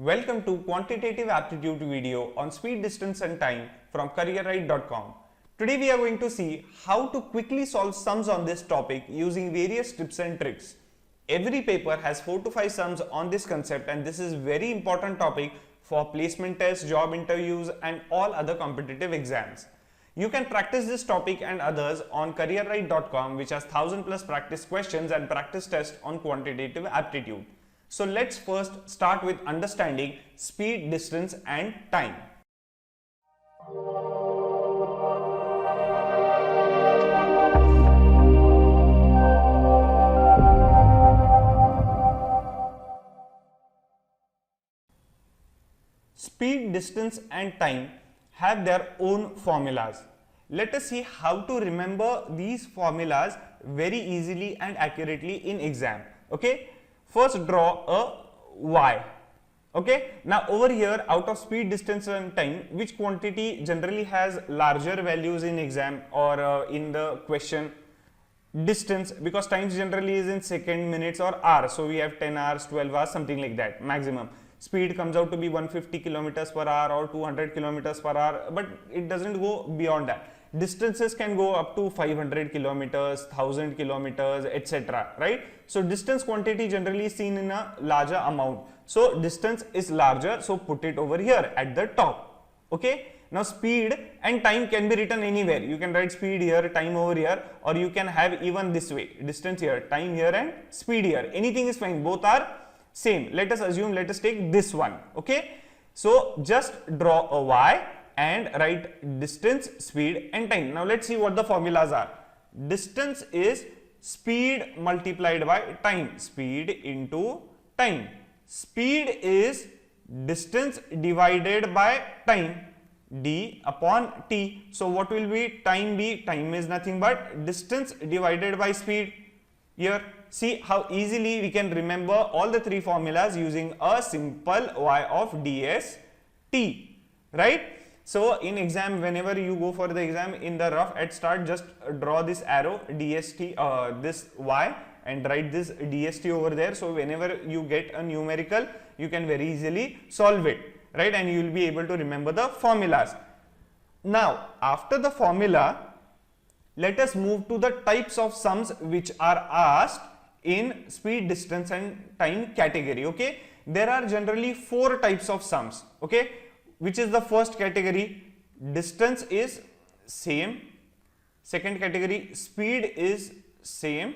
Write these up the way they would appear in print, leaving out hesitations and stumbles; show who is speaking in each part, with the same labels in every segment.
Speaker 1: Welcome to quantitative aptitude video on speed, distance and time from careerite.com. Today we are going to see how to quickly solve sums on this topic using various tips and tricks. Every paper has 4 to 5 sums on this concept, and this is very important topic for placement tests, job interviews and all other competitive exams. You can practice this topic and others on careerite.com, which has 1000 plus practice questions and practice tests on quantitative aptitude. So let's first start with understanding speed, distance and time. Speed, distance and time have their own formulas. Let us see how to remember these formulas very easily and accurately in exam. Okay, first draw a y. Okay, now over here, out of speed, distance and time, which quantity generally has larger values in exam or in the question? Distance, because times generally is in second, minutes or hours, so we have 10 hours, 12 hours, something like that maximum. Speed comes out to be 150 kilometers per hour or 200 kilometers per hour, but it doesn't go beyond that. Distances can go up to 500 kilometers, 1000 kilometers, etc. Right? So distance quantity generally is seen in a larger amount. So distance is larger, so put it over here at the top. Okay? Now speed and time can be written anywhere. You can write speed here, time over here, or you can have even this way, distance here, time here and speed here. Anything is fine, both are same. Let us assume, let us take this one. Okay, so just draw a y and write distance, speed and time. Now let's see what the formulas are. Distance is speed multiplied by time, speed into time. Speed is distance divided by time, d upon t. So what will be time be? Time is nothing but distance divided by speed. Here, see how easily we can remember all the three formulas using a simple y of ds t, right? So in exam, whenever you go for the exam, in the rough at start, just draw this arrow dst, this y, and write this dst over there. So whenever you get a numerical, you can very easily solve it, right? And you will be able to remember the formulas. Now after the formula, let us move to the types of sums which are asked in speed, distance and time category. Okay, there are generally 4 types of sums. Okay, which is the first category? Distance is same. Second category, speed is same.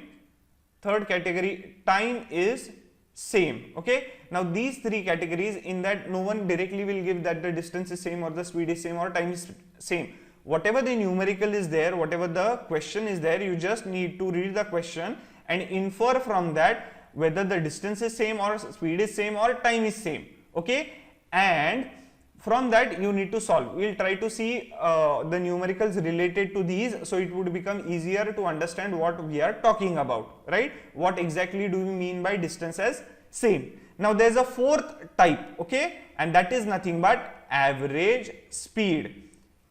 Speaker 1: Third category, time is same. Okay, now these 3 categories, in that no one directly will give that the distance is same or the speed is same or time is same. Whatever the numerical is there, whatever the question is there, you just need to read the question and infer from that whether the distance is same or speed is same or time is same. Okay, and from that you need to solve. We will try to see the numericals related to these, so it would become easier to understand what we are talking about, right? What exactly do we mean by distance as same? Now there is a 4th type, okay, and that is nothing but average speed.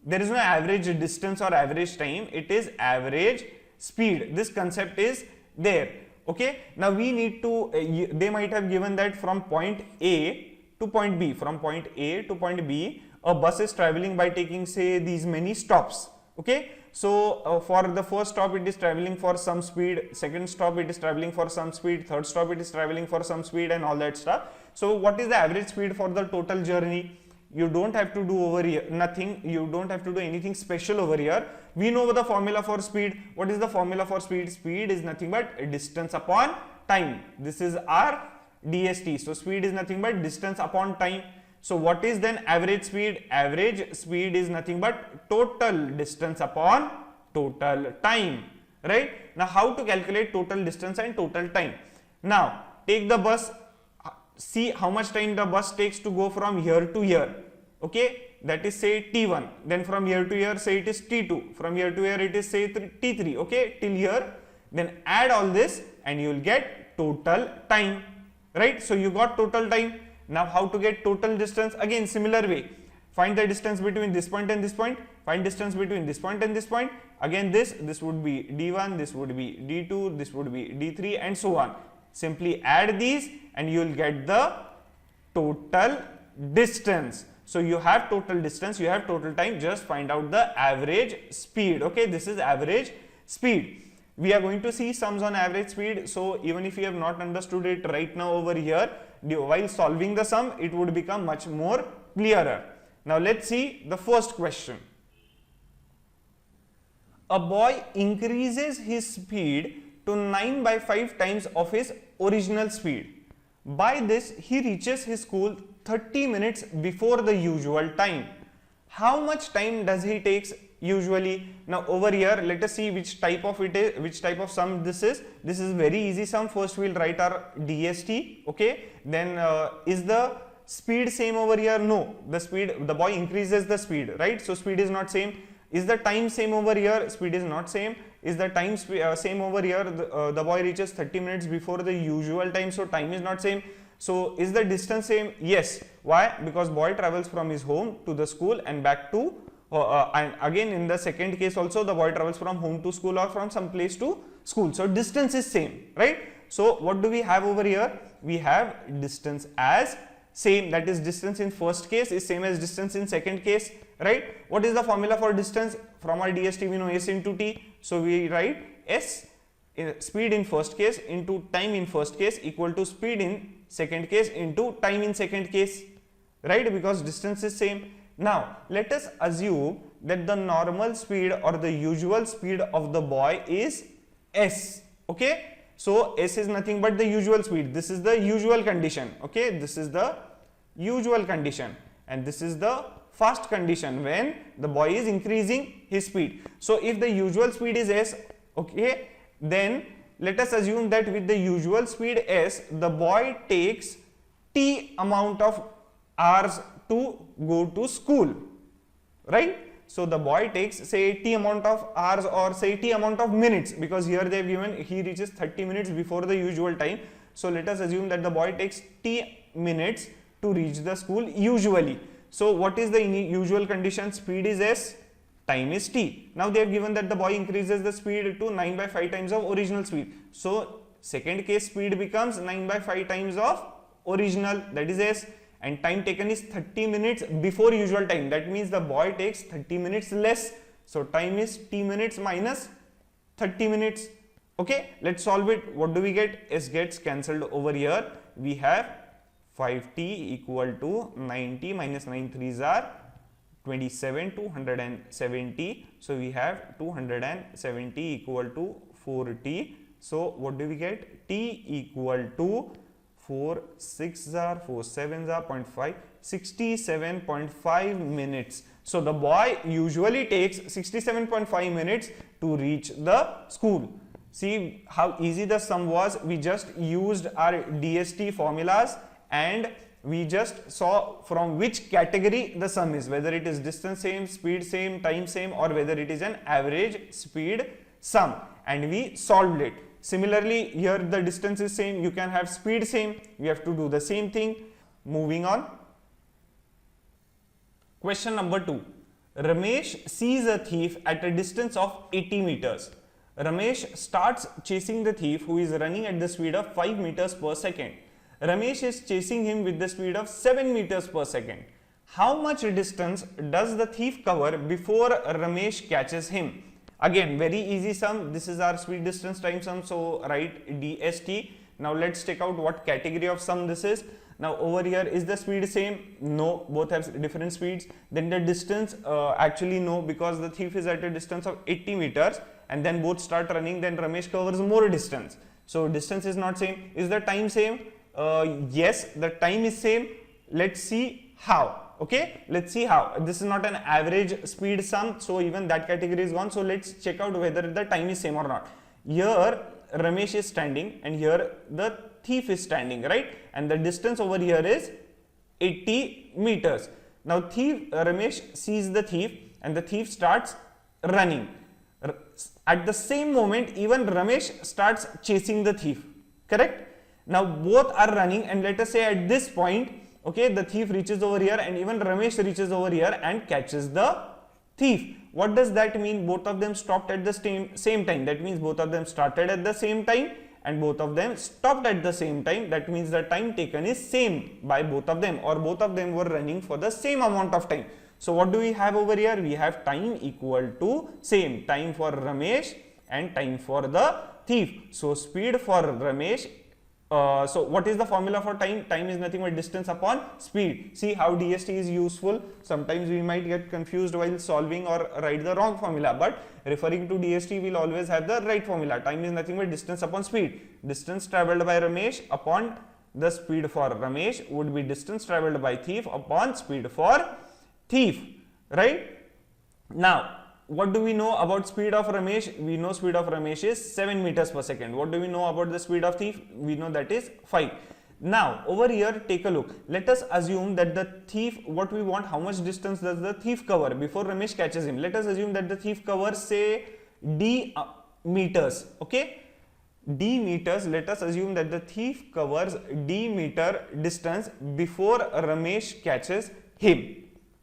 Speaker 1: There is no average distance or average time, it is average speed. This concept is there. Okay, now we need to, they might have given that from point A to point B, from point A to point B, a bus is traveling by taking, say, these many stops. Okay, so for the first stop it is traveling for some speed, second stop it is traveling for some speed, third stop it is traveling for some speed and all that stuff. So what is the average speed for the total journey? You don't have to do over here nothing, you don't have to do anything special over here. We know the formula for speed. What is the formula for speed? Speed is nothing but distance upon time. This is our dst. So speed is nothing but distance upon time. So what is then average speed? Average speed is nothing but total distance upon total time, right? Now how to calculate total distance and total time? Now take the bus, see how much time the bus takes to go from here to here. Okay, that is say T1. Then from here to here, say it is T2. From here to here, it is say T3. Okay, till here. Then add all this and you will get total time, right? So you got total time. Now how to get total distance? Again similar way. Find the distance between this point and this point. Find distance between this point and this point. Again this would be D1, this would be D2, this would be D3 and so on. Simply add these and you will get the total distance. So you have total distance, you have total time, just find out the average speed. Okay, this is average speed. We are going to see sums on average speed, so even if you have not understood it right now over here, while solving the sum, it would become much more clearer. Now let's see the first question. A boy increases his speed to 9/5 times of his original speed. By this, he reaches his school 30 minutes before the usual time. How much time does he takes usually? Now over here, let us see which type of it is, which type of sum this is. This is very easy sum. First we'll write our DST. Okay, then is the speed same over here? No, the boy increases the speed, right? So speed is not same. Is the time same over here? Speed is not same. Is the time same over here? The boy reaches 30 minutes before the usual time, so time is not same. So is the distance same? Yes. Why? Because boy travels from his home to the school and back to and again in the second case also the boy travels from home to school or from some place to school. So distance is same, right? So what do we have over here? We have distance as same, that is distance in first case is same as distance in second case, right? What is the formula for distance? From our DST we know S into T. So we write S speed in first case into time in first case equal to speed in second case into time in second case, right? Because distance is same. Now let us assume that the normal speed or the usual speed of the boy is S. Okay, so S is nothing but the usual speed. This is the usual condition. Okay, this is the usual condition and this is the first condition when the boy is increasing his speed. So if the usual speed is S, okay, then let us assume that with the usual speed S, the boy takes T amount of hours to go to school, right? So the boy takes say T amount of hours or say T amount of minutes, because here they have given he reaches 30 minutes before the usual time. So let us assume that the boy takes T minutes to reach the school usually. So what is the usual condition? Speed is S, time is T. Now they have given that the boy increases the speed to 9/5 times of original speed. So second case speed becomes 9/5 times of original, that is S, and time taken is 30 minutes before usual time. That means the boy takes 30 minutes less. So time is T minutes minus 30 minutes. Okay, let's solve it. What do we get? S gets cancelled over here. We have 5T equal to 90 minus 9 3s are 27, 270. So we have 270 equal to 4T. So what do we get? T equal to 4 6s are 4 7s are 0.5, 67.5 minutes. So the boy usually takes 67.5 minutes to reach the school. See how easy the sum was. We just used our DST formulas and we just saw from which category the sum is, whether it is distance same, speed same, time same, or whether it is an average speed sum, and we solved it. Similarly, here the distance is same, you can have speed same, we have to do the same thing. Moving on. Question number 2. Ramesh sees a thief at a distance of 80 meters. Ramesh starts chasing the thief who is running at the speed of 5 meters per second. Ramesh is chasing him with the speed of 7 meters per second. How much distance does the thief cover before Ramesh catches him? Again, very easy sum. This is our speed distance time sum. So write DST. Now let's take out what category of sum this is. Now over here, is the speed same? No, both have different speeds. Then the distance, actually no, because the thief is at a distance of 80 meters and then both start running, then Ramesh covers more distance. So distance is not same. Is the time same? Yes, the time is same. Let's see how. Okay, let's see how. This is not an average speed sum, so even that category is gone. So let's check out whether the time is same or not. Here Ramesh is standing and here the thief is standing, right? And the distance over here is 80 meters. Now Ramesh sees the thief and the thief starts running. At the same moment, even Ramesh starts chasing the thief, correct? Now both are running, and let us say at this point, okay, the thief reaches over here and even Ramesh reaches over here and catches the thief. What does that mean? Both of them stopped at the same time. That means both of them started at the same time and both of them stopped at the same time, that means the time taken is same by both of them, or both of them were running for the same amount of time. So what do we have over here? We have time equal to same, time for Ramesh and time for the thief. So speed for Ramesh, so what is the formula for time? Time is nothing but distance upon speed. See how DST is useful. Sometimes we might get confused while solving or write the wrong formula, but referring to DST will always have the right formula. Time is nothing but distance upon speed. Distance travelled by Ramesh upon the speed for Ramesh would be distance travelled by thief upon speed for thief, right? Now, what do we know about speed of Ramesh? We know speed of Ramesh is 7 meters per second. What do we know about the speed of thief? We know that is 5. Now, over here, take a look. Let us assume that the thief, what we want, how much distance does the thief cover before Ramesh catches him? Let us assume that the thief covers, say, d meters, okay? D meters, let us assume that the thief covers d meter distance before Ramesh catches him.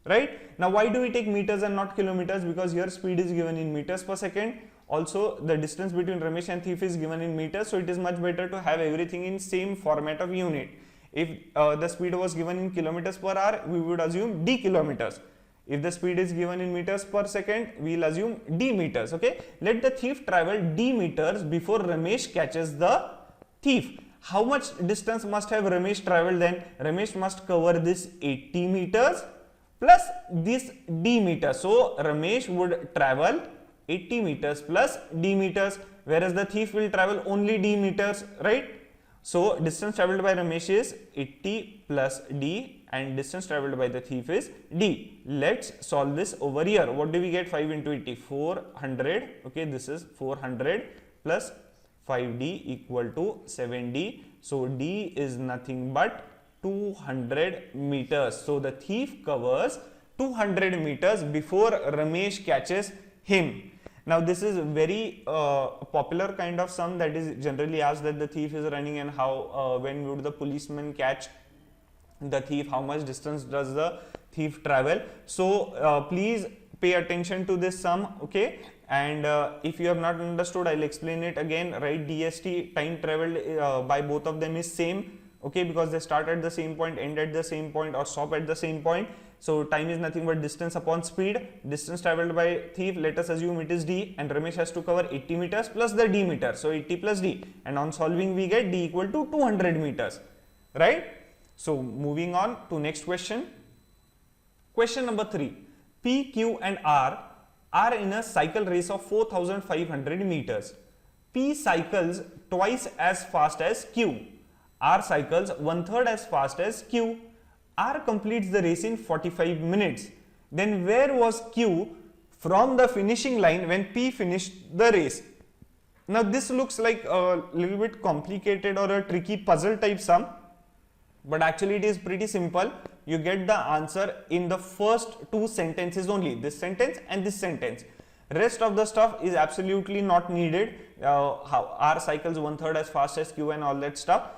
Speaker 1: Right? Now, why do we take meters and not kilometers? Because here speed is given in meters per second. Also, the distance between Ramesh and thief is given in meters. So, it is much better to have everything in same format of unit. If the speed was given in kilometers per hour, we would assume d kilometers. If the speed is given in meters per second, we will assume d meters. Okay? Let the thief travel d meters before Ramesh catches the thief. How much distance must have Ramesh traveled then? Ramesh must cover this 80 meters plus this d meters. So Ramesh would travel 80 meters plus d meters, whereas the thief will travel only d meters, right? So distance traveled by Ramesh is 80 plus d and distance traveled by the thief is d. Let's solve this over here. What do we get? 5 into 80, 400. Okay, this is 400 plus 5d equal to 7d. So d is nothing but 200 meters. So the thief covers 200 meters before Ramesh catches him. Now this is very popular kind of sum that is generally asked, that the thief is running and how when would the policeman catch the thief, how much distance does the thief travel. So please pay attention to this sum, okay? And if you have not understood, I'll explain it again, right? DST, time traveled by both of them is same, okay, because they start at the same point, end at the same point, or stop at the same point. So time is nothing but distance upon speed. Distance traveled by thief, let us assume it is d, and Ramesh has to cover 80 meters plus the d meter, so 80 plus d, and on solving we get d equal to 200 meters, right? So moving on to next question. Question number 3. P, Q and R are in a cycle race of 4500 meters. P cycles twice as fast as Q. R cycles 1/3 as fast as Q. R completes the race in 45 minutes. Then where was Q from the finishing line when P finished the race? Now this looks like a little bit complicated or a tricky puzzle type sum, but actually it is pretty simple. You get the answer in the first two sentences only, this sentence and this sentence. Rest of the stuff is absolutely not needed. How R cycles 1/3 as fast as Q and all that stuff.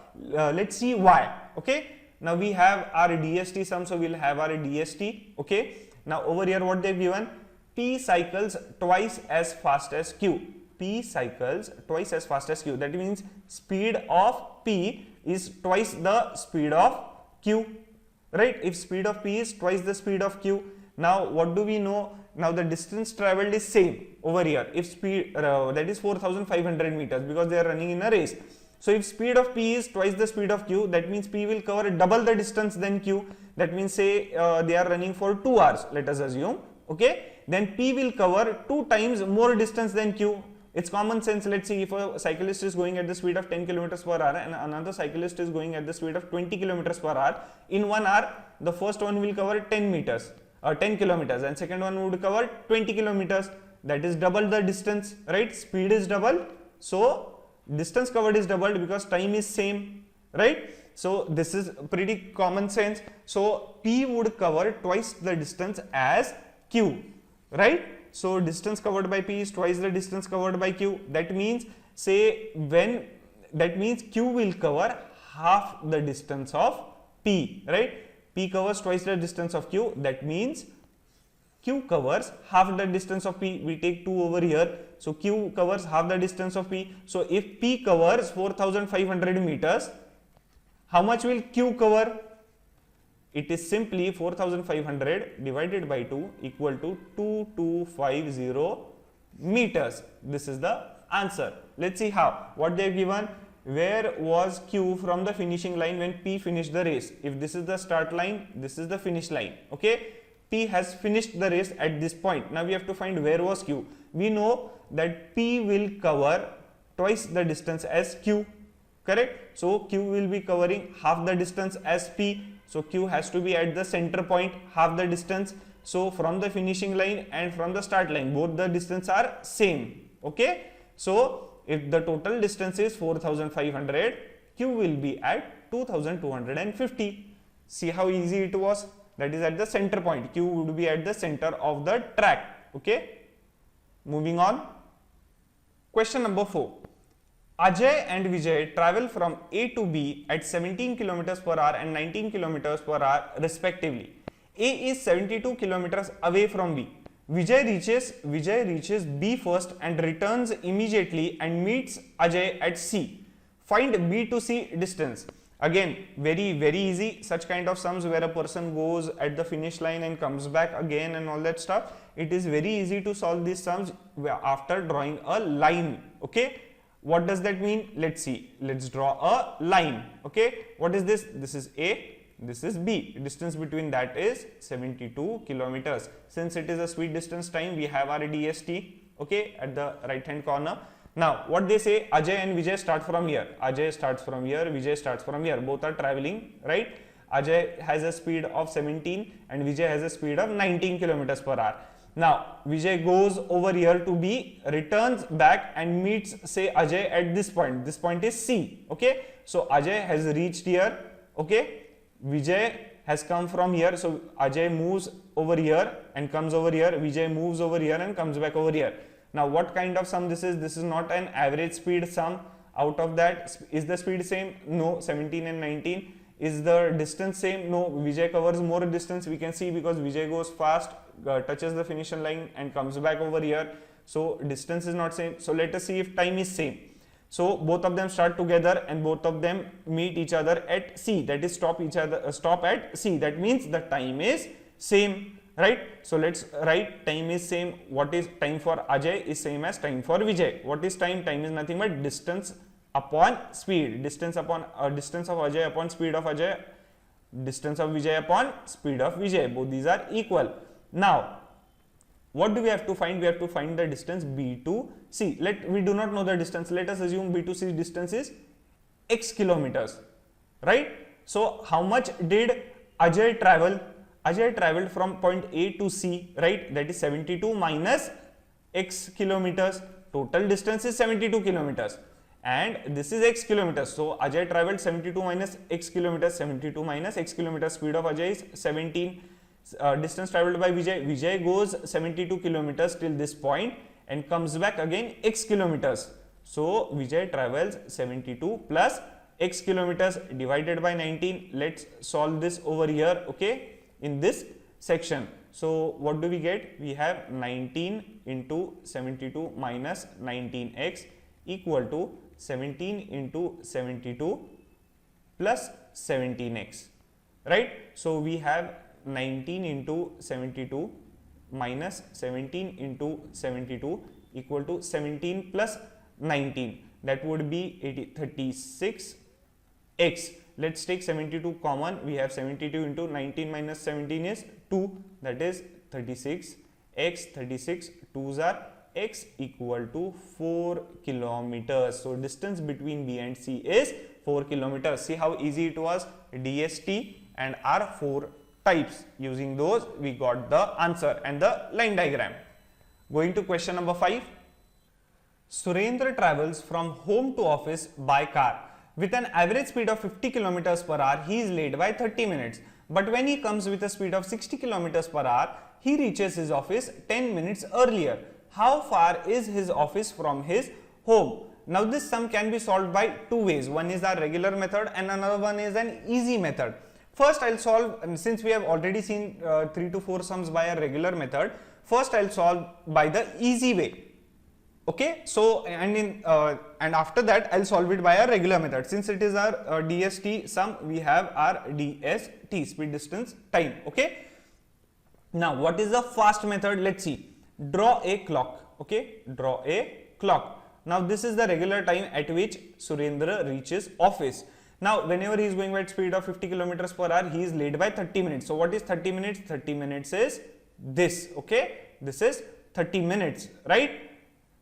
Speaker 1: Let's see why. Okay, now we have our DST sum, so we'll have our DST. Okay, now over here what they've given, P cycles twice as fast as Q. P cycles twice as fast as Q. That means speed of P is twice the speed of Q, right? If speed of P is twice the speed of Q, now what do we know? Now the distance traveled is same over here. If speed that is 4500 meters, because they are running in a race. So if speed of P is twice the speed of Q, that means P will cover double the distance than Q. That means say they are running for 2 hours, let us assume, okay? Then P will cover 2 times more distance than Q. It's common sense. Let's see, if a cyclist is going at the speed of 10 kilometers per hour and another cyclist is going at the speed of 20 kilometers per hour, in 1 hour, the first one will cover 10 meters or 10 kilometers and second one would cover 20 kilometers. That is double the distance, right? Speed is double. So distance covered is doubled because time is same, right? So this is pretty common sense. So P would cover twice the distance as Q, right? So distance covered by P is twice the distance covered by Q. That means Q will cover half the distance of P, right? P covers twice the distance of Q. That means Q covers half the distance of P. We take 2 over here. So Q covers half the distance of P. So if P covers 4,500 meters, how much will Q cover? It is simply 4,500 divided by 2 equal to 2250 meters. This is the answer. Let's see how. What they have given. Where was Q from the finishing line when P finished the race? If this is the start line, this is the finish line. Okay. P has finished the race at this point. Now we have to find where was Q. We know that P will cover twice the distance as Q, correct? So Q will be covering half the distance as P. So Q has to be at the center point, half the distance. So from the finishing line and from the start line, both the distance are same. Okay. So if the total distance is 4,500, Q will be at 2,250. See how easy it was? That is at the center point. Q would be at the center of the track. Okay. Moving on. Question number 4. Ajay and Vijay travel from A to B at 17 kilometers per hour and 19 kilometers per hour respectively. A is 72 kilometers away from B. Vijay reaches B first and returns immediately and meets Ajay at C. Find B to C distance. Again, very easy. Such kind of sums where a person goes at the finish line and comes back again and all that stuff. It is very easy to solve these sums after drawing a line. Okay. What does that mean? Let's see. Let's draw a line. Okay. What is this? This is A. This is B. Distance between that is 72 kilometers. Since it is a sweet distance time, we have our DST. Okay. At the right hand corner. Now, what they say, Ajay and Vijay start from here. Ajay starts from here, Vijay starts from here. Both are traveling, right? Ajay has a speed of 17 and Vijay has a speed of 19 kilometers per hour. Now, Vijay goes over here to B, returns back and meets, say, Ajay at this point. This point is C, okay? So, Ajay has reached here, okay? Vijay has come from here. So, Ajay moves over here and comes over here. Vijay moves over here and comes back over here. Now, what kind of sum this is? This is not an average speed sum. Out of that, is the speed same? No. 17 and 19. Is the distance same? No. Vijay covers more distance. We can see because Vijay goes fast, touches the finish line and comes back over here. So, distance is not same. So, let us see if time is same. So, both of them start together and both of them meet each other at C. That is stop at C. That means the time is same. Right. So, let's write time is same. What is time for Ajay is same as time for Vijay. What is time? Time is nothing but distance upon speed. Distance upon distance of Ajay upon speed of Ajay. Distance of Vijay upon speed of Vijay. Both these are equal. Now, what do we have to find? We have to find the distance B to C. We do not know the distance. Let us assume B to C distance is X kilometers. Right. So, how much did Ajay travel? Ajay traveled from point A to C, right? That is 72 minus X kilometers. Total distance is 72 kilometers and this is X kilometers. So, Ajay traveled 72 minus X kilometers. 72 minus X kilometers. Speed of Ajay is 17. Distance traveled by Vijay. Vijay goes 72 kilometers till this point and comes back again X kilometers. So, Vijay travels 72 plus X kilometers divided by 19. Let's solve this over here. Okay. In this section. So, what do we get? We have 19 into 72 minus 19x equal to 17 into 72 plus 17x, right? So, we have 19 into 72 minus 17 into 72 equal to 17 plus 19. That would be 36x. Let's take 72 common. We have 72 into 19 minus 17 is 2. That is 36. X 36. 2s are x equal to 4 kilometers. So, distance between B and C is 4 kilometers. See how easy it was. DST and R 4 types. Using those, we got the answer and the line diagram. Going to question number 5. Surendra travels from home to office by car. With an average speed of 50 km per hour, he is late by 30 minutes. But when he comes with a speed of 60 km per hour, he reaches his office 10 minutes earlier. How far is his office from his home? Now this sum can be solved by two ways. One is our regular method and another one is an easy method. First I'll solve, and since we have already seen 3 to 4 sums by a regular method, first I'll solve by the easy way. Okay, so and after that I'll solve it by a regular method. Since it is our DST sum, we have our DST, speed, distance, time. Okay, now what is the fast method? Let's see. Draw a clock. Okay, draw a clock. Now this is the regular time at which Surendra reaches office. Now whenever he is going at speed of 50 kilometers per hour, he is late by 30 minutes. So what is 30 minutes? 30 minutes is this. Okay, this is 30 minutes, right?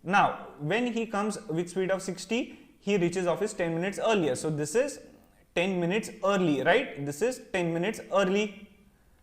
Speaker 1: Now when he comes with speed of 60, he reaches office 10 minutes earlier. So this is 10 minutes early, right? This is 10 minutes early.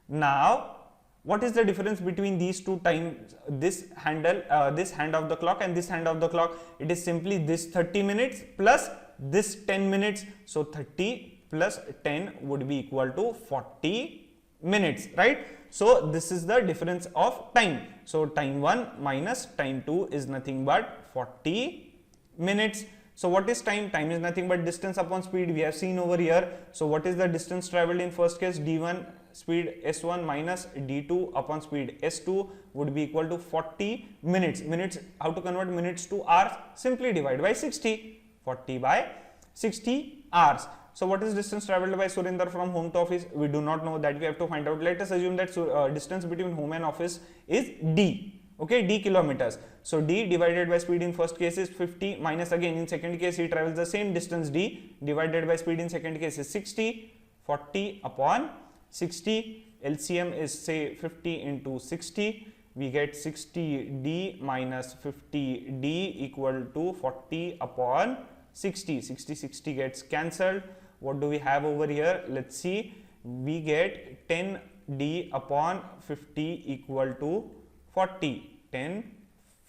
Speaker 1: Now what is the difference between these two times, this hand of the clock and this hand of the clock? It is simply this 30 minutes plus this 10 minutes. So 30 plus 10 would be equal to 40 minutes, right? So this is the difference of time. So time 1 minus time 2 is nothing but 40 minutes. So what is time? Time is nothing but distance upon speed. We have seen over here. So what is the distance traveled in first case? D1 speed S1 minus D2 upon speed S2 would be equal to 40 minutes. Minutes, how to convert minutes to hours? Simply divide by 60. 40 by 60 hours. So what is distance traveled by Surinder from home to office? We do not know, that we have to find out. Let us assume that distance between home and office is D. Okay, D kilometers. So D divided by speed in first case is 50 minus, again in second case he travels the same distance D, divided by speed in second case is 60. 40 upon 60. LCM is say 50 into 60. We get 60D minus 50D equal to 40 upon 60. 60 gets cancelled. What do we have over here? Let's see. We get 10D upon 50 equal to 40. 10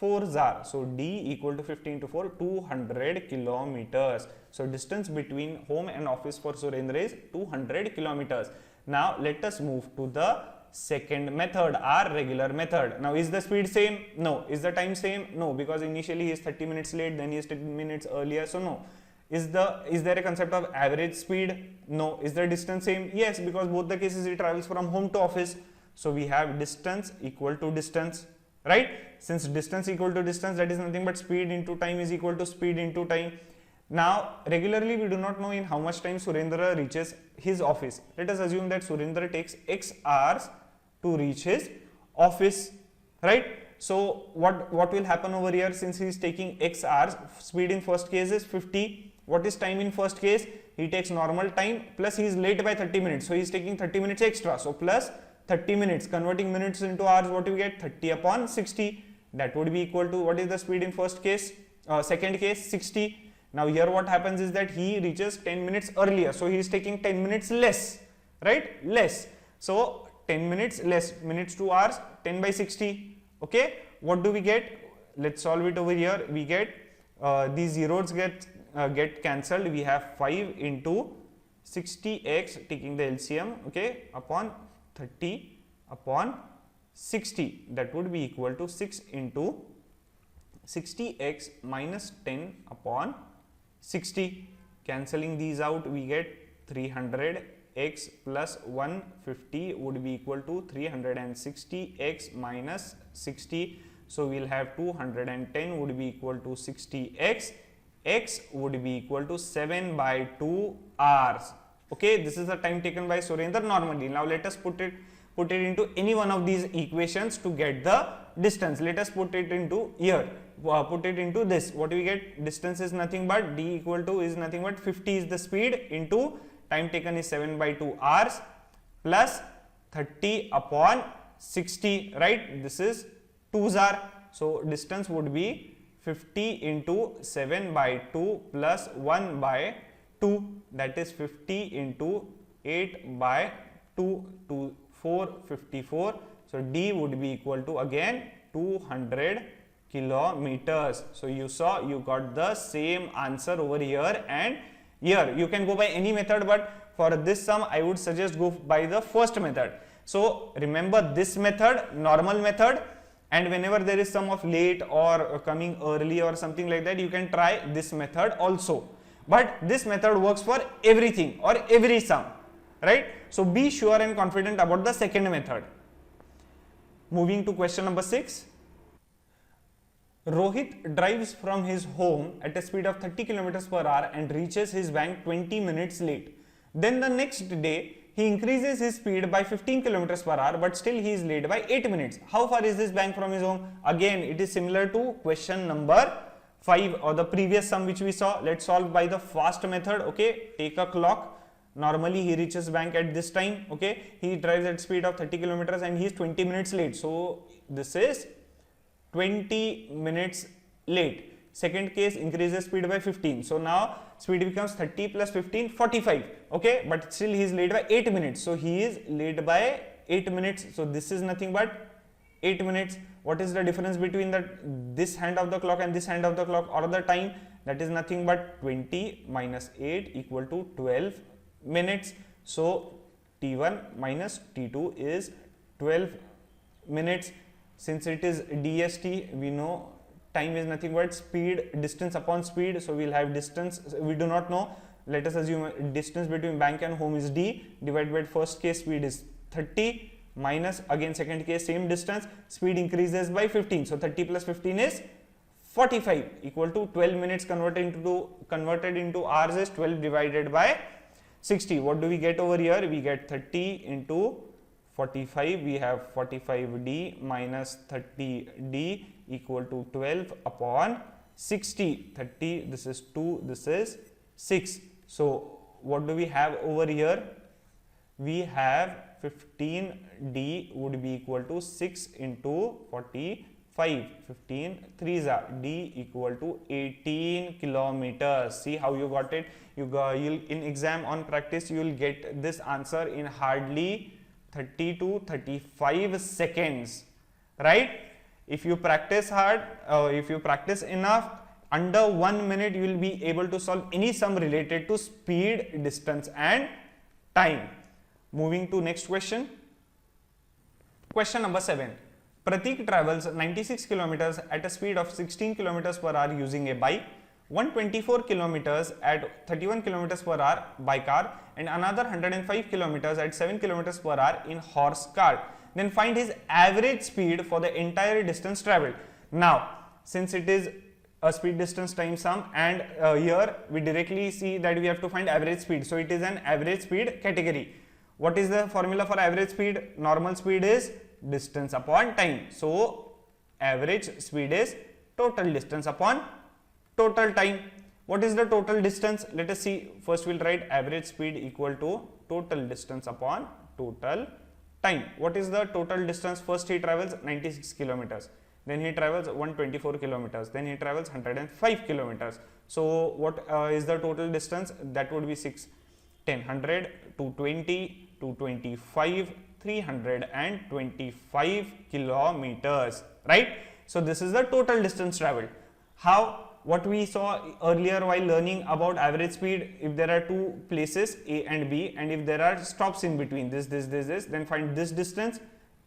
Speaker 1: 4s are. So D equal to 50 into 4, 200 kilometers. So distance between home and office for Surendra is 200 kilometers. Now let us move to the second method, our regular method. Now is the speed same? No. Is the time same? No, because initially he is 30 minutes late, then he is 10 minutes earlier, so no. Is there a concept of average speed? No. Is the distance same? Yes, because both the cases he travels from home to office. So we have distance equal to distance, right? Since distance equal to distance, that is nothing but speed into time is equal to speed into time. Now regularly we do not know in how much time Surendra reaches his office. Let us assume that Surendra takes X hours to reach his office, right? So what will happen over here? Since he is taking X hours, speed in first case is 50. What is time in first case? He takes normal time plus he is late by 30 minutes. So he is taking 30 minutes extra. So plus 30 minutes, converting minutes into hours, what do we get? 30 upon 60. That would be equal to, what is the speed in first case? Second case, 60. Now here what happens is that he reaches 10 minutes earlier. So he is taking 10 minutes less, right? Less. So 10 minutes less, minutes to hours, 10 by 60. Okay. What do we get? Let's solve it over here. We get these zeros get cancelled. We have 5 into 60x, taking the LCM, okay, upon 30 upon 60. That would be equal to 6 into 60x minus 10 upon 60. Cancelling these out, we get 300x plus 150 would be equal to 360x minus 60. So we will have 210 would be equal to 60x. X would be equal to 7 by 2 hours. Okay, this is the time taken by Surendra normally. Now let us put it into any one of these equations to get the distance. Let us put it into here. Put it into this. What do we get? Distance is nothing but D equal to is nothing but 50 is the speed into time taken is 7 by 2 hours plus 30 upon 60, right? This is 2s are. So distance would be 50 into 7 by 2 plus 1 by 2, that is 50 into 8 by 2 to 454. So D would be equal to again 200 kilometers. So you saw, you got the same answer over here and here. You can go by any method, but for this sum I would suggest go by the first method. So remember this method, normal method, and whenever there is sum of late or coming early or something like that, you can try this method also. But this method works for everything or every sum. right? So be sure and confident about the second method. Moving to question number 6. Rohit drives from his home at a speed of 30 kilometers per hour and reaches his bank 20 minutes late. Then the next day, he increases his speed by 15 kilometers per hour, but still he is late by 8 minutes. How far is this bank from his home? Again, it is similar to question number 5 or the previous sum which we saw. Let's solve by the fast method. Okay, take a clock. Normally he reaches bank at this time. Okay, he drives at speed of 30 kilometers and he is 20 minutes late. So this is 20 minutes late. Second case, increases speed by 15. So now speed becomes 30 plus 15, 45. Okay, but still he is late by 8 minutes. So he is late by 8 minutes. So this is nothing but 8 minutes. What is the difference between this hand of the clock and this hand of the clock, or the time? That is nothing but 20 minus 8 equal to 12 minutes. So T1 minus T2 is 12 minutes. Since it is DST, we know time is nothing but speed, distance upon speed. So we will have distance, we do not know. Let us assume distance between bank and home is D, divided by first case speed is 30, minus again second case same distance, speed increases by 15. So 30 plus 15 is 45, equal to 12 minutes. Converted into hours is 12 divided by 60. What do we get over here? We get 30 into 45. We have 45D minus 30D equal to 12 upon 60. 30, this is 2, this is 6. So what do we have over here? We have 15D would be equal to 6 into 45. 15 3s are D equal to 18 kilometers. See how you got it? You'll in exam on practice you will get this answer in hardly 30 to 35 seconds, right? If you practice hard, if you practice enough, under 1 minute you will be able to solve any sum related to speed, distance and time. Moving to next question. Question number 7. Pratik travels 96 kilometers at a speed of 16 kilometers per hour using a bike, 124 kilometers at 31 kilometers per hour by car, and another 105 kilometers at 7 kilometers per hour in horse cart. Then find his average speed for the entire distance traveled. Now, since it is a speed distance time sum, and here we directly see that we have to find average speed. So it is an average speed category. What is the formula for average speed? Normal speed is distance upon time. So average speed is total distance upon total time. What is the total distance? Let us see. First we will write average speed equal to total distance upon total time. What is the total distance? First he travels 96 kilometers. Then he travels 124 kilometers. Then he travels 105 kilometers. So what is the total distance? That would be 6, 10, 100, 220, 225, 325 kilometers, right? So this is the total distance traveled. How? What we saw earlier while learning about average speed, if there are two places A and B, and if there are stops in between this, then find this distance,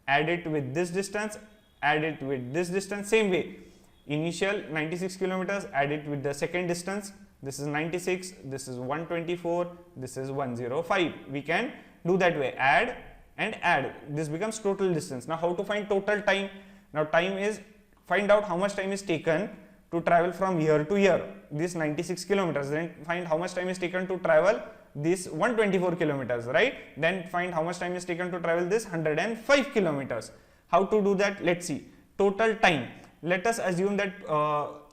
Speaker 1: add it with this distance, add it with this distance. Same way, initial 96 kilometers, add it with the second distance. This is 96, this is 124, this is 105. We can do that way, add and add. This becomes total distance. Now how to find total time? Now time is, find out how much time is taken to travel from here to here, this 96 kilometers. Then find how much time is taken to travel this 124 kilometers, right? Then find how much time is taken to travel this 105 kilometers. How to do that? Let's see. Total time. Let us assume that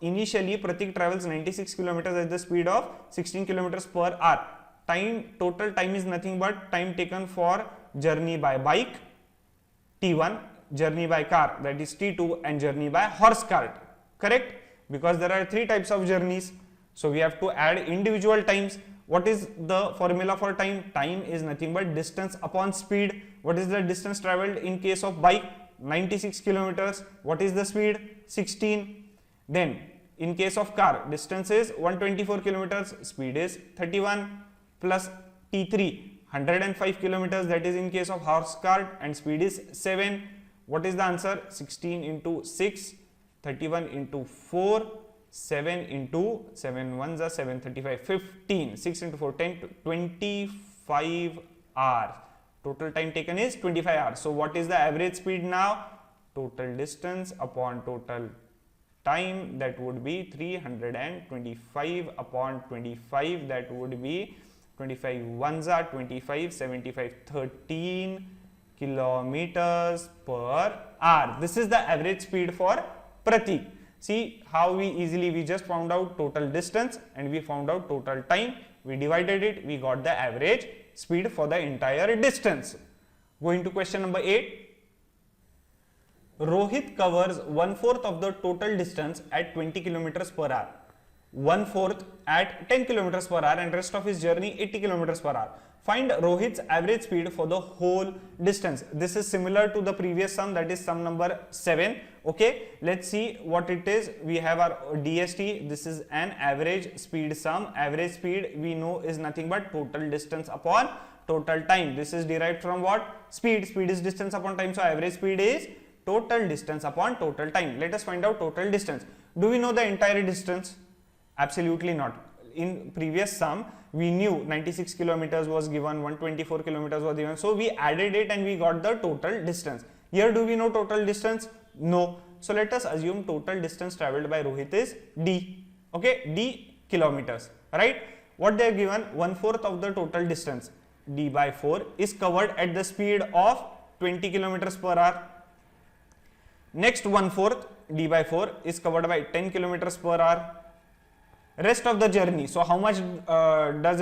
Speaker 1: initially Pratik travels 96 kilometers at the speed of 16 kilometers per hour. Time, total time is nothing but time taken for journey by bike, T1, journey by car, that is T2, and journey by horse cart, correct? Because there are 3 types of journeys, so we have to add individual times. What is the formula for time? Time is nothing but distance upon speed. What is the distance traveled in case of bike? 96 kilometers. What is the speed? 16. Then in case of car, distance is 124 kilometers, speed is 31, plus T3, 105 kilometers, that is in case of horse cart, and speed is 7. What is the answer? 16 into 6, 31 into 4, 7 into 7 1s are 7, 35, 15, 6 into 4, 10, 25 hours. Total time taken is 25 hours. So what is the average speed now? Total distance upon total time, that would be 325 upon 25, that would be 25 ones are 25, 75, 13 kilometers per hour. This is the average speed for Pratik. See how we just found out total distance and we found out total time. We divided it, we got the average speed for the entire distance. Going to question number 8. Rohit covers 1/4 of the total distance at 20 kilometers per hour. 1/4 at 10 kilometers per hour and rest of his journey 80 kilometers per hour. Find Rohit's average speed for the whole distance. This is similar to the previous sum, that is sum number 7. Okay, let's see what it is. We have our DST. This is an average speed sum. Average speed we know is nothing but total distance upon total time. This is derived from what? Speed. Speed is distance upon time. So average speed is total distance upon total time. Let us find out total distance. Do we know the entire distance? Absolutely not. In previous sum, we knew 96 kilometers was given, 124 kilometers was given. So we added it and we got the total distance. Here do we know total distance? No. So let us assume total distance traveled by Rohit is D. Okay, D kilometers, right? What they are given? 1/4 of the total distance, D by 4, is covered at the speed of 20 kilometers per hour. Next 1/4, D by 4, is covered by 10 kilometers per hour. Rest of the journey, so how much does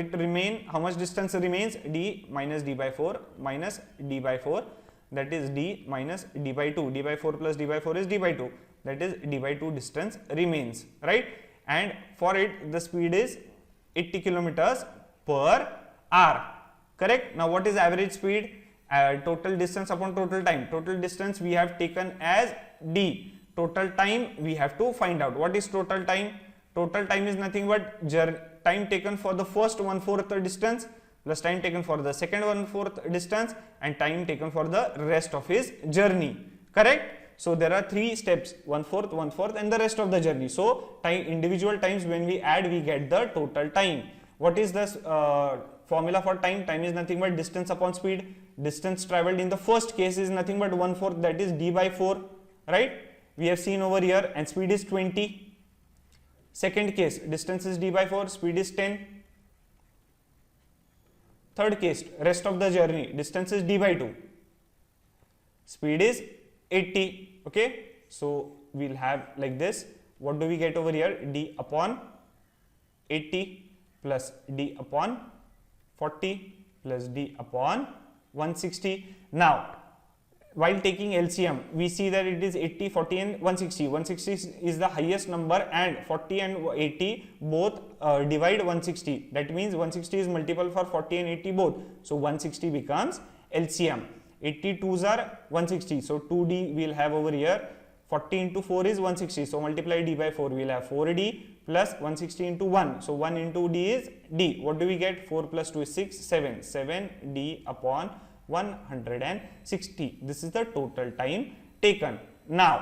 Speaker 1: it remain? How much distance remains? D minus D by 4 minus D by 4, that is D minus D by 2. D by 4 plus D by 4 is D by 2, that is D by 2 distance remains, right? And for it the speed is 80 kilometers per hour, correct? Now what is average speed? Total distance upon total time. Total distance we have taken as D. Total time we have to find out. What is total time? Total time is nothing but time taken for the first 1/4 distance plus time taken for the second 1/4 distance and time taken for the rest of his journey, correct? So there are 3 steps, 1/4, 1/4 and the rest of the journey. So time, individual times when we add, we get the total time. What is this formula for time? Time is nothing but distance upon speed. Distance traveled in the first case is nothing but 1/4, that is D by 4, right? We have seen over here, and speed is 20. Second case, distance is D by 4, speed is 10. Third case, rest of the journey, distance is D by 2, speed is 80. Okay, so we'll have like this. What do we get over here? D upon 80 plus D upon 40 plus D upon 160. Now while taking LCM, we see that it is 80, 40 and 160. 160 is the highest number and 40 and 80 both divide 160. That means 160 is multiple for 40 and 80 both. So 160 becomes LCM. 82s are 160. So 2D we will have over here. 40 into 4 is 160. So multiply D by 4. We will have 4D plus 160 into 1. So 1 into D is D. What do we get? 4 plus 2 is 6, 7. 7D upon 160. This is the total time taken. Now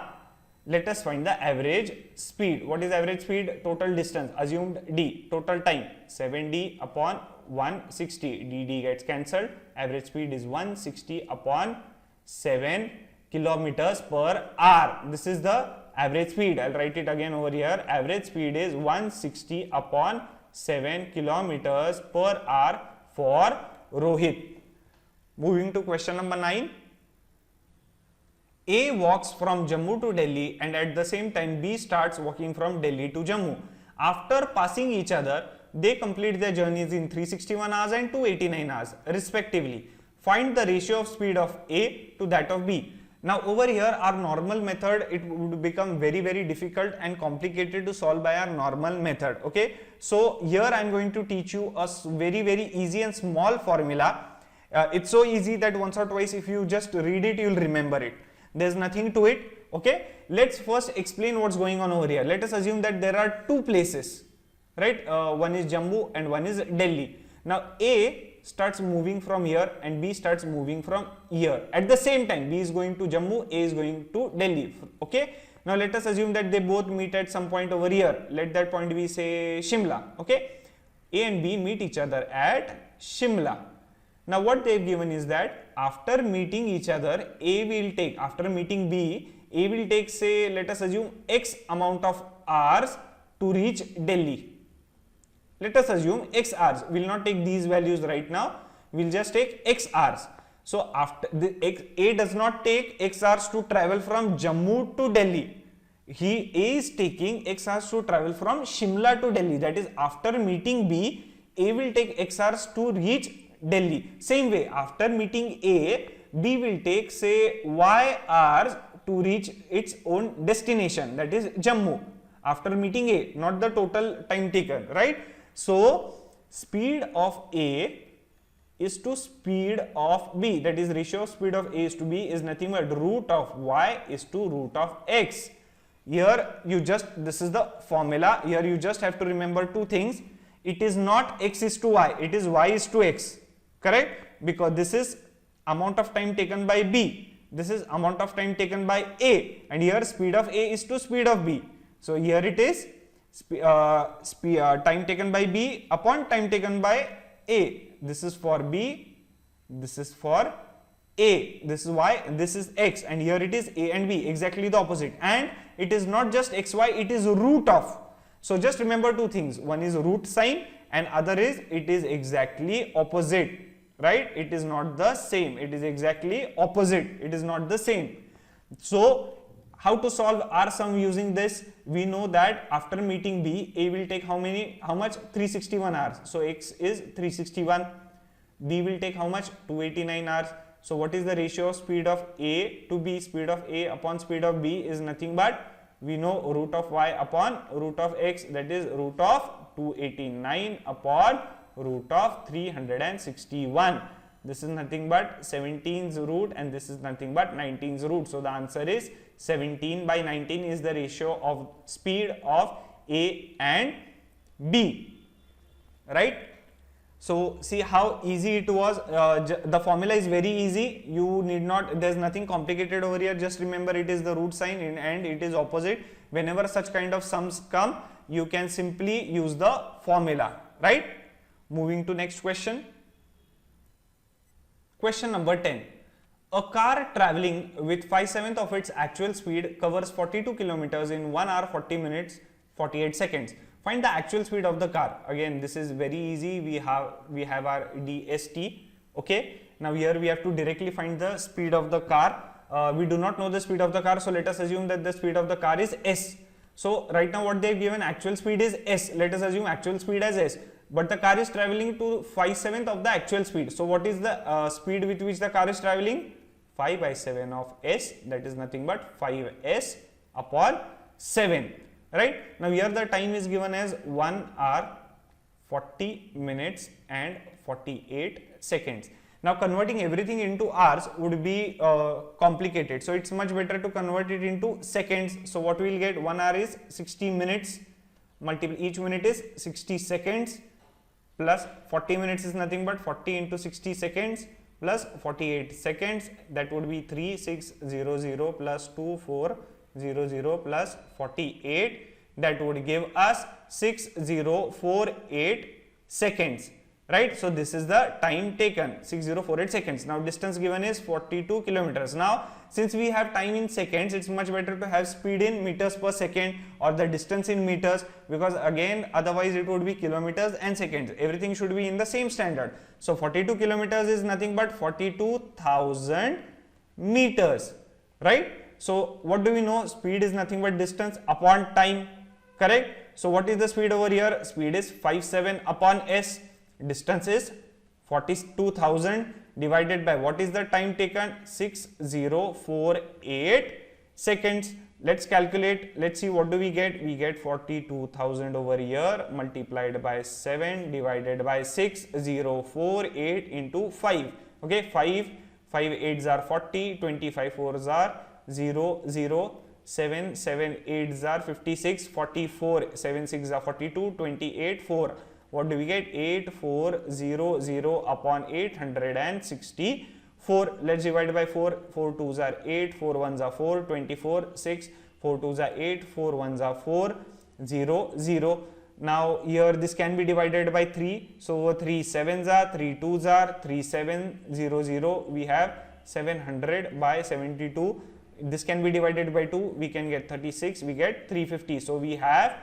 Speaker 1: let us find the average speed. What is average speed? Total distance, assumed D. Total time, 7D upon 160. DD gets cancelled. Average speed is 160 upon 7 kilometers per hour. This is the average speed. I'll write it again over here. Average speed is 160 upon 7 kilometers per hour for Rohit. Moving to question number 9. A walks from Jammu to Delhi and at the same time B starts walking from Delhi to Jammu. After passing each other, they complete their journeys in 361 hours and 289 hours respectively. Find the ratio of speed of A to that of B. Now over here our normal method, it would become very difficult and complicated to solve by our normal method. Okay, so here I am going to teach you a very easy and small formula. It's so easy that once or twice if you just read it, you will remember it. There's nothing to it. Okay, let's first explain what's going on over here. Let us assume that there are 2 places, right? One is Jammu and one is Delhi. Now A starts moving from here and B starts moving from here. At the same time, B is going to Jammu, A is going to Delhi. Okay, now let us assume that they both meet at some point over here. Let that point be, say, Shimla. Okay, A and B meet each other at Shimla. Now what they've given is that after meeting each other, A will take, after meeting B, A will take, say, let us assume X amount of hours to reach Delhi. Let us assume X hours. We will not take these values right now. We will just take X hours. So after A does not take X hours to travel from Jammu to Delhi. A is taking X hours to travel from Shimla to Delhi. That is, after meeting B, A will take X hours to reach Delhi. Same way, after meeting A, B will take, say, Y hours to reach its own destination, that is Jammu. After meeting A, not the total time taken, right? So speed of A is to speed of B, that is ratio of speed of A is to B is nothing but root of Y is to root of X. Here you just, this is the formula. Here you just have to remember two things. It is not X is to Y, it is Y is to X, correct? Because this is amount of time taken by B, this is amount of time taken by A, and here speed of A is to speed of B. So here it is time taken by B upon time taken by A. This is for B, this is for A, this is Y, this is X, and here it is A and B, exactly the opposite. And it is not just XY, it is root of. So just remember two things, one is root sign and other is it is exactly opposite, right? It is not the same, it is exactly opposite, it is not the same. So how to solve R sum using this? We know that after meeting B, A will take how much? 361 hours. So X is 361. B will take how much? 289 hours. So what is the ratio of speed of A to B? Speed of A upon speed of B is nothing but, we know, root of Y upon root of X, that is root of 289 upon root of 361. This is nothing but 17's root and this is nothing but 19's root. So the answer is 17 by 19 is the ratio of speed of A and B, right? So see how easy it was. The formula is very easy. You need not, there's nothing complicated over here. Just remember it is the root sign and it is opposite. Whenever such kind of sums come, you can simply use the formula, right? Moving to next question. Question number 10. A car traveling with 5/7 of its actual speed covers 42 kilometers in 1 hour 40 minutes 48 seconds. Find the actual speed of the car. Again, this is very easy. We have our DST. Okay. Now here we have to directly find the speed of the car. We do not know the speed of the car, so let us assume that the speed of the car is S. So right now what they have given, actual speed is S. Let us assume actual speed as S. But the car is traveling to 5/7 of the actual speed. So what is the speed with which the car is traveling? 5/7 of S, that is nothing but 5S upon 7, right? Now here the time is given as 1 hour 40 minutes and 48 seconds. Now converting everything into hours would be complicated, so it's much better to convert it into seconds. So what we will get, 1 hour is 60 minutes, each minute is 60 seconds, plus 40 minutes is nothing but 40 into 60 seconds plus 48 seconds, that would be 3600 plus 2400 plus 48, that would give us 6048 seconds, right? So this is the time taken, 6048 seconds. Now distance given is 42 kilometers. Now since we have time in seconds, it's much better to have speed in meters per second or the distance in meters, because again otherwise it would be kilometers and seconds. Everything should be in the same standard. So 42 kilometers is nothing but 42,000 meters, right? So what do we know? Speed is nothing but distance upon time, correct? So what is the speed over here? Speed is 5/7 upon S. Distance is 42,000 divided by what is the time taken? 6048 seconds. Let's calculate. Let's see what do we get. We get 42,000 over here multiplied by 7 divided by 6048 into 5. Okay, 5 8s are 40, 25 4s are 0 0, 7 8s are 56, 44, 7 6 are 42, 28 4. What do we get? 8400 upon 864. Let's divide by 4. 4 2s are 8, 4 1s are 4, 24, 6, 4 2s are 8, 4 1s are 4, 0 0. Now here this can be divided by 3. So 3 sevens are, 3 twos are, 3700. We have 700 by 72. This can be divided by 2. We can get 36. We get 350. So we have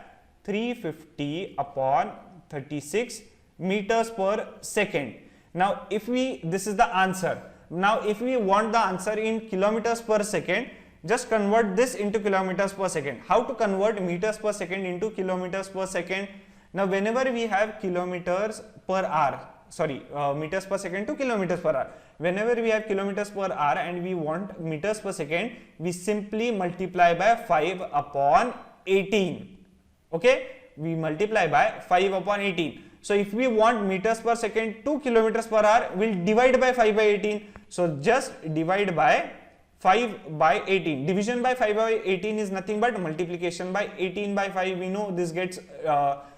Speaker 1: 350 upon 36 meters per second. Now if this is the answer. Now if we want the answer in kilometers per second, just convert this into kilometers per second. How to convert meters per second into kilometers per second? Now whenever we have kilometers per hour, meters per second to kilometers per hour. Whenever we have kilometers per hour and we want meters per second, we simply multiply by 5 upon 18. Okay, we multiply by 5 upon 18. So if we want meters per second to kilometers per hour, we'll divide by 5 by 18. So just divide by 5 by 18. Division by 5 by 18 is nothing but multiplication by 18 by 5. We know this gets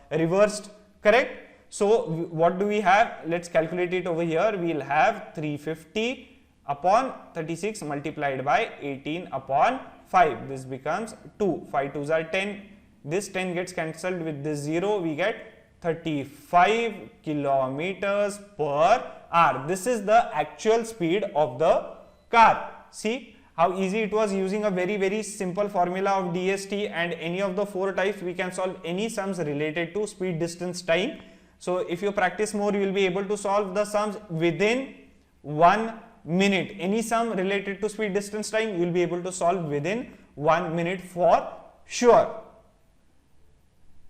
Speaker 1: reversed, correct? So what do we have? Let's calculate it over here. We will have 350 upon 36 multiplied by 18 upon 5. This becomes 2. 5 2s are 10. This 10 gets cancelled with this 0. We get 35 kilometers per hour. This is the actual speed of the car. See how easy it was. Using a very simple formula of DST and any of the 4 types, we can solve any sums related to speed, distance, time. So if you practice more, you will be able to solve the sums within 1 minute. Any sum related to speed, distance, time, you will be able to solve within 1 minute for sure.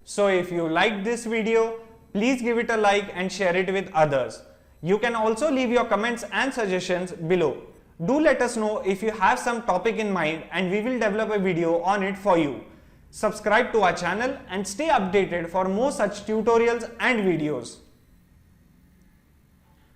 Speaker 1: So if you liked this video, please give it a like and share it with others. You can also leave your comments and suggestions below. Do let us know if you have some topic in mind and we will develop a video on it for you. Subscribe to our channel and stay updated for more such tutorials and videos.